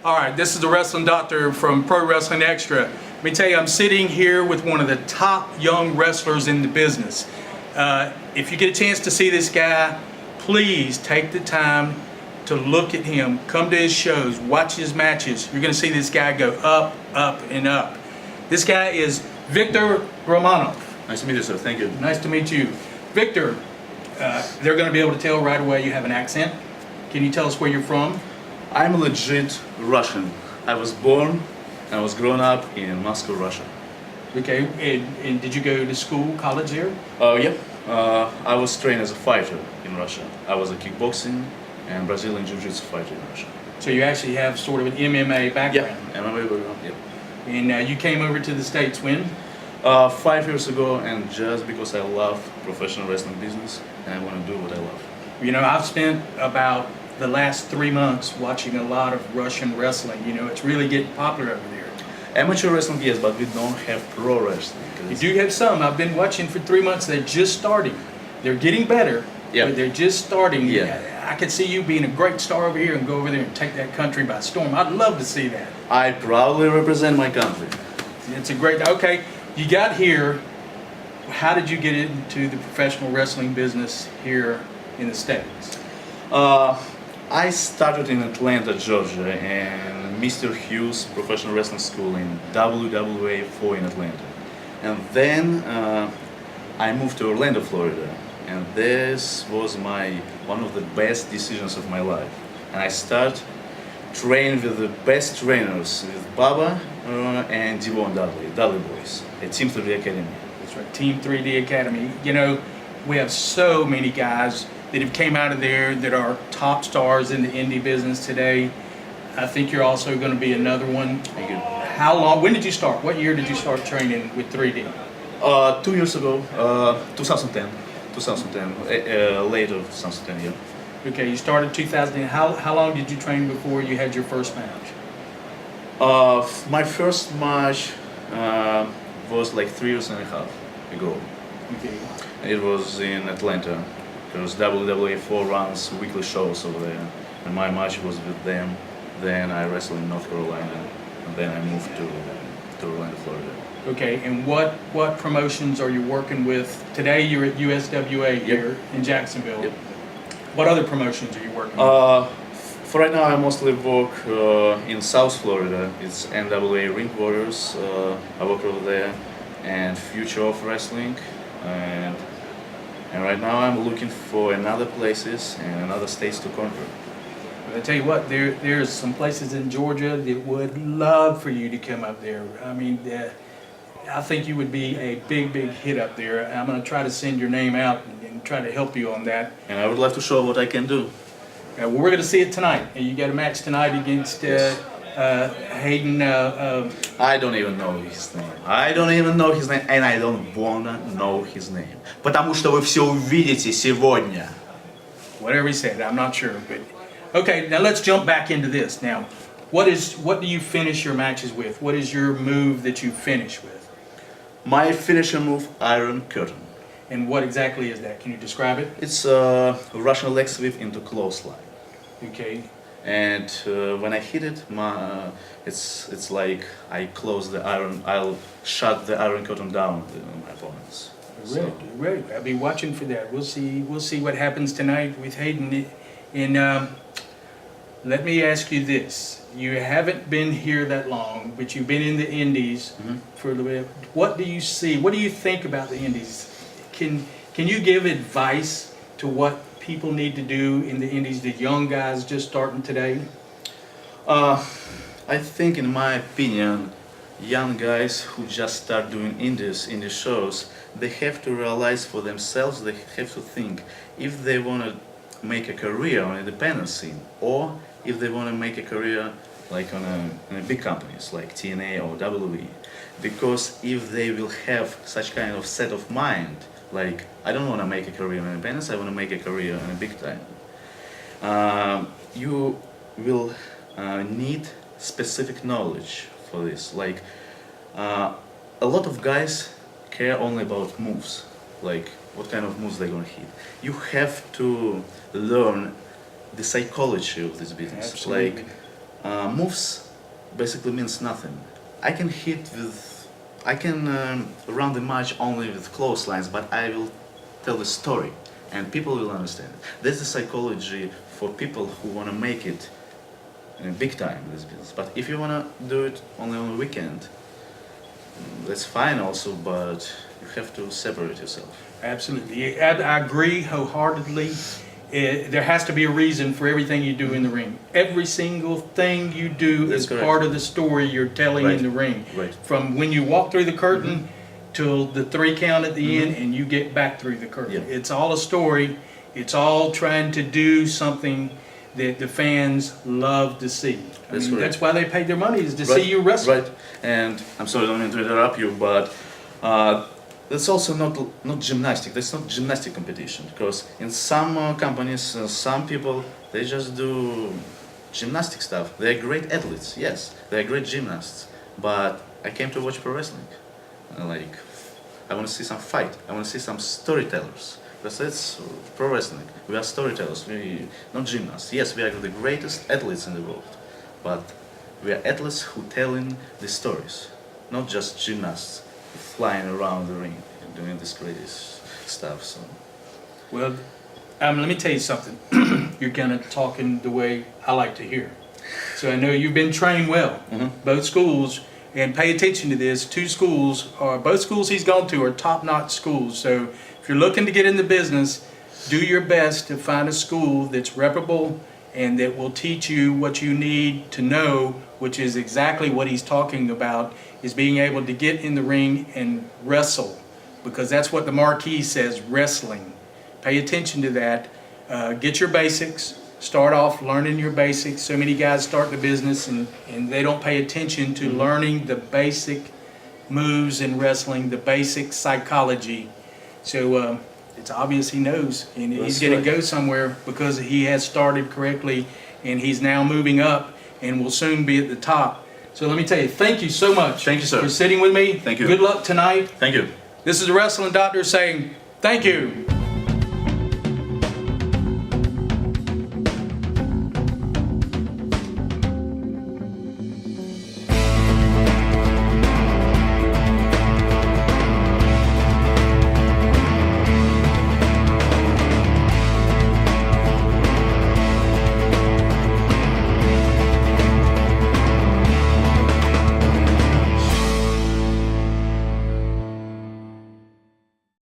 All right, this is the Wrestling Doctor from Pro Wrestling Extra. Let me tell you, I'm sitting here with one of the top young wrestlers in the business. If you get a chance to see this guy, please take the time to look at him, come to his shows, watch his matches. You're going to see this guy go up, up, and up. This guy is Victor Romanoff. Nice to meet you, sir. Thank you. Nice to meet you. Victor, they're going to be able to tell right away you have an accent. Can you tell us where you're from? I'm legit Russian. I was born and I was grown up in Moscow, Russia. Okay, and did you go to school, college here? Yeah. I was trained as a fighter in Russia. I was a kickboxing and Brazilian Jiu-Jitsu fighter in Russia. So you actually have sort of an MMA background? Yeah, MMA background, yeah. And you came over to the States when? 5 years ago, and just because I love professional wrestling business and I want to do what I love. You know, I've spent about the last 3 months watching a lot of Russian wrestling. You know, it's really getting popular over there. Amateur wrestling, yes, but we don't have pro wrestling. You do have some. I've been watching for 3 months. They're just starting. They're getting better, yeah. But they're just starting. Yeah. I could see you being a great star over here and go over there and take that country by storm. I'd love to see that. I proudly represent my country. It's a great, okay, you got here. How did you get into the professional wrestling business here in the States? I started in Atlanta, Georgia, and Mr. Hughes Professional Wrestling School in WWA 4 in Atlanta. And then I moved to Orlando, Florida, and this was one of the best decisions of my life. And I started training with the best trainers, with Baba and Devon Dudley Boys at Team 3D Academy. That's right, Team 3D Academy. You know, we have so many guys that have came out of there that are top stars in the indie business today. I think you're also going to be another one. Thank you. How long, when did you start? What year did you start training with 3D? 2 years ago, 2010, late of 2010, yeah. Okay, you started 2010. How long did you train before you had your first match? My first match was like 3 years and a half ago. Okay. It was in Atlanta. Because WWA 4 runs weekly shows over there, and my match was with them. Then I wrestled in North Carolina, and then I moved to Orlando, Florida. Okay, and what promotions are you working with? Today you're at USWA here in Jacksonville. Yep. What other promotions are you working with? For right now, I mostly work in South Florida. It's NWA Ring Warriors. I work over there, and Future of Wrestling, and right now I'm looking for another places and another states to conquer. I tell you what, there's some places in Georgia that would love for you to come up there. I mean, I think you would be a big hit up there. I'm going to try to send your name out and try to help you on that. And I would love to show what I can do. Well, we're going to see it tonight. And you got a match tonight against Hayden. I don't even know his name. I don't even know his name, and I don't wanna know his name. Потому что вы все увидите сегодня. Whatever he said, I'm not sure. But okay, now let's jump back into this. Now, what do you finish your matches with? What is your move that you finish with? My finisher move, Iron Curtain. And what exactly is that? Can you describe it? It's a Russian leg sweep into clothesline. Okay. And when I hit it, it's like I'll shut the Iron Curtain down on my opponents. Right. I'll be watching for that. We'll see what happens tonight with Hayden. And let me ask you this: you haven't been here that long, but you've been in the Indies for a little bit. What do you see? What do you think about the Indies? Can you give advice to what people need to do in the Indies, the young guys just starting today? I think, in my opinion, young guys who just start doing indie shows, they have to realize for themselves, they have to think if they want to make a career on independent scene, or if they want to make a career like on a big companies like TNA or WWE. Because if they will have such kind of set of mind, like, I don't want to make a career in independence, I want to make a career in a big time. You will need specific knowledge for this. Like, a lot of guys care only about moves, like what kind of moves they're gonna hit. You have to learn the psychology of this business. Absolutely. Like, moves basically means nothing. I can run the match only with clotheslines, but I will tell the story, and people will understand it. That's the psychology for people who want to make it in big time in this business. But if you want to do it only on the weekend, that's fine also, but you have to separate yourself. Absolutely. I agree wholeheartedly. There has to be a reason for everything you do in the ring. Every single thing you do That's is correct. part of the story you're telling Right. in the ring. Right. From when you walk through the curtain till the 3 count at the end and you get back through the curtain. Yeah. It's all a story. It's all trying to do something that the fans love to see. That's correct. That's why they paid their money, is to Right, see you wrestle. Right, and I'm sorry, I don't mean to interrupt you, but that's also not gymnastic. That's not gymnastic competition, because in some companies, some people, they just do gymnastic stuff. They're great athletes, yes, they're great gymnasts, but I came to watch pro wrestling. Like, I want to see some fight. I want to see some storytellers. Because that's pro wrestling. We are storytellers. We not gymnasts. Yes, we are the greatest athletes in the world, but we are athletes who telling the stories, not just gymnasts flying around the ring and doing this crazy stuff. So, Well, let me tell you something. You're kind of talking the way I like to hear. So I know you've been trained well. Both schools, and pay attention to this, both schools he's gone to are top-notch schools. So if you're looking to get in the business, do your best to find a school that's reputable and that will teach you what you need to know, which is exactly what he's talking about, is being able to get in the ring and wrestle, because that's what the marquee says, wrestling. Pay attention to that. Get your basics. Start off learning your basics. So many guys start the business and they don't pay attention to learning the basic moves in wrestling, the basic psychology. So it's obvious he knows, and he's going to go somewhere because he has started correctly, and he's now moving up and will soon be at the top. So let me tell you, thank you so much. Thank you, sir. For sitting with me. Thank you. Good luck tonight. thank you. This is the Wrestling Doctor saying thank you.